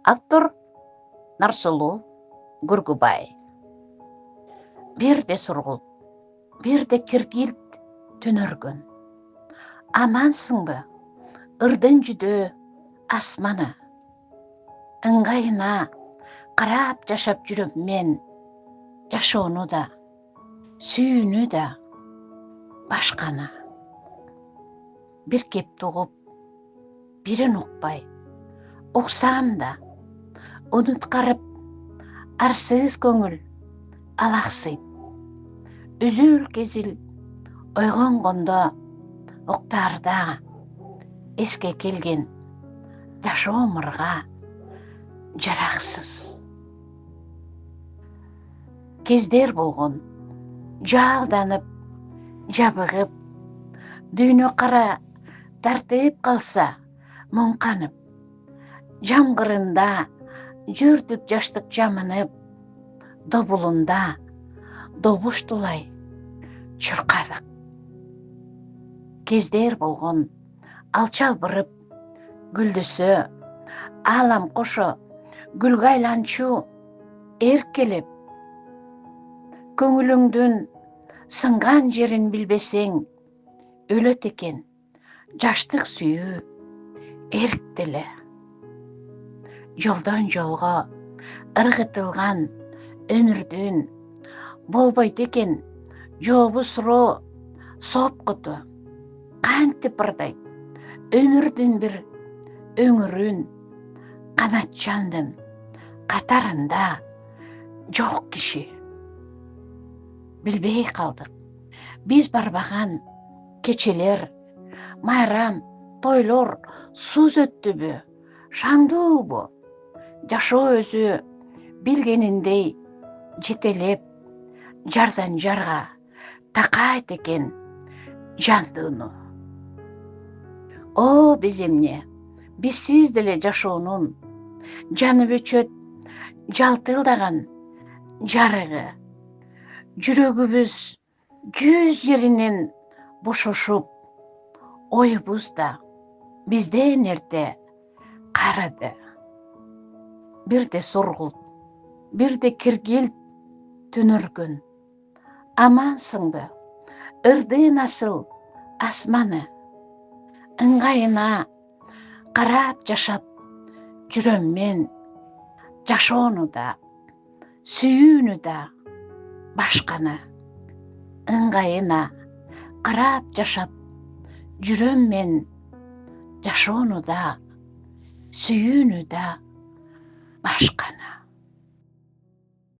Автор Нарсулуу Гургубай. Бирде сургулт, бирде киргилт түнөргөн. Амансыңбы, ырдын жүдө асманы. Ыңгайына карап жашап жүрөм мен. Жашоону да, сүйүүнү да, башканы. Бир кепти угуп, бирин укпай, уксам да, унуткарып, арсыз көңүл алаксыйт. Үзүл кезил ойгонгондо уктаарда эске келген жашоо мырга жараксыз. Кездер болгон жалданып, жабыгып, дүйнө кара тартып калса муңканып, жамгырында жүрдүк жаштык жамынып, добулунда добуштулай чуркадык. Кездер болгон алчалбырып, гүлдөсө, алам кошо гүлгө айланчу эркелеп, көңүлүңдүн сынган жерин билбесең, өлөт экен жаштык сүйүү эрк деле. Жолдон жолго ыргытылган өмүрдүн болбойт экен жообу суроо сопкуту. Кантип ырдайт өмүрдүн бир өңүрүн, канатчандын катарында жок киши. Билбей калдык биз барбаган кечелер, майрам, тойлор сууз өттүбү, шаңдуубу? Жашоо өзү билгениндей жетелеп, жардан жарга такайт экен жандыыну. О биз эмне, бизсиз деле жашоонун жанып өчөт жалтылдаган жарыгы. Жүрөгүбүз 100 жеринен бошошуп, оюбуз да бизден эрте карыды. Бирде сургулт, бирде киргилт түнөргөн. Амансыңбы, ырдыын асыл асманы. Ыңгайына карап жашап жүрөм мен. Жашоону да, сүйүүнү да, башканы. Ыңгайына карап жашап жүрөм мен. Жашоону да, сүйүүнү да, башканы.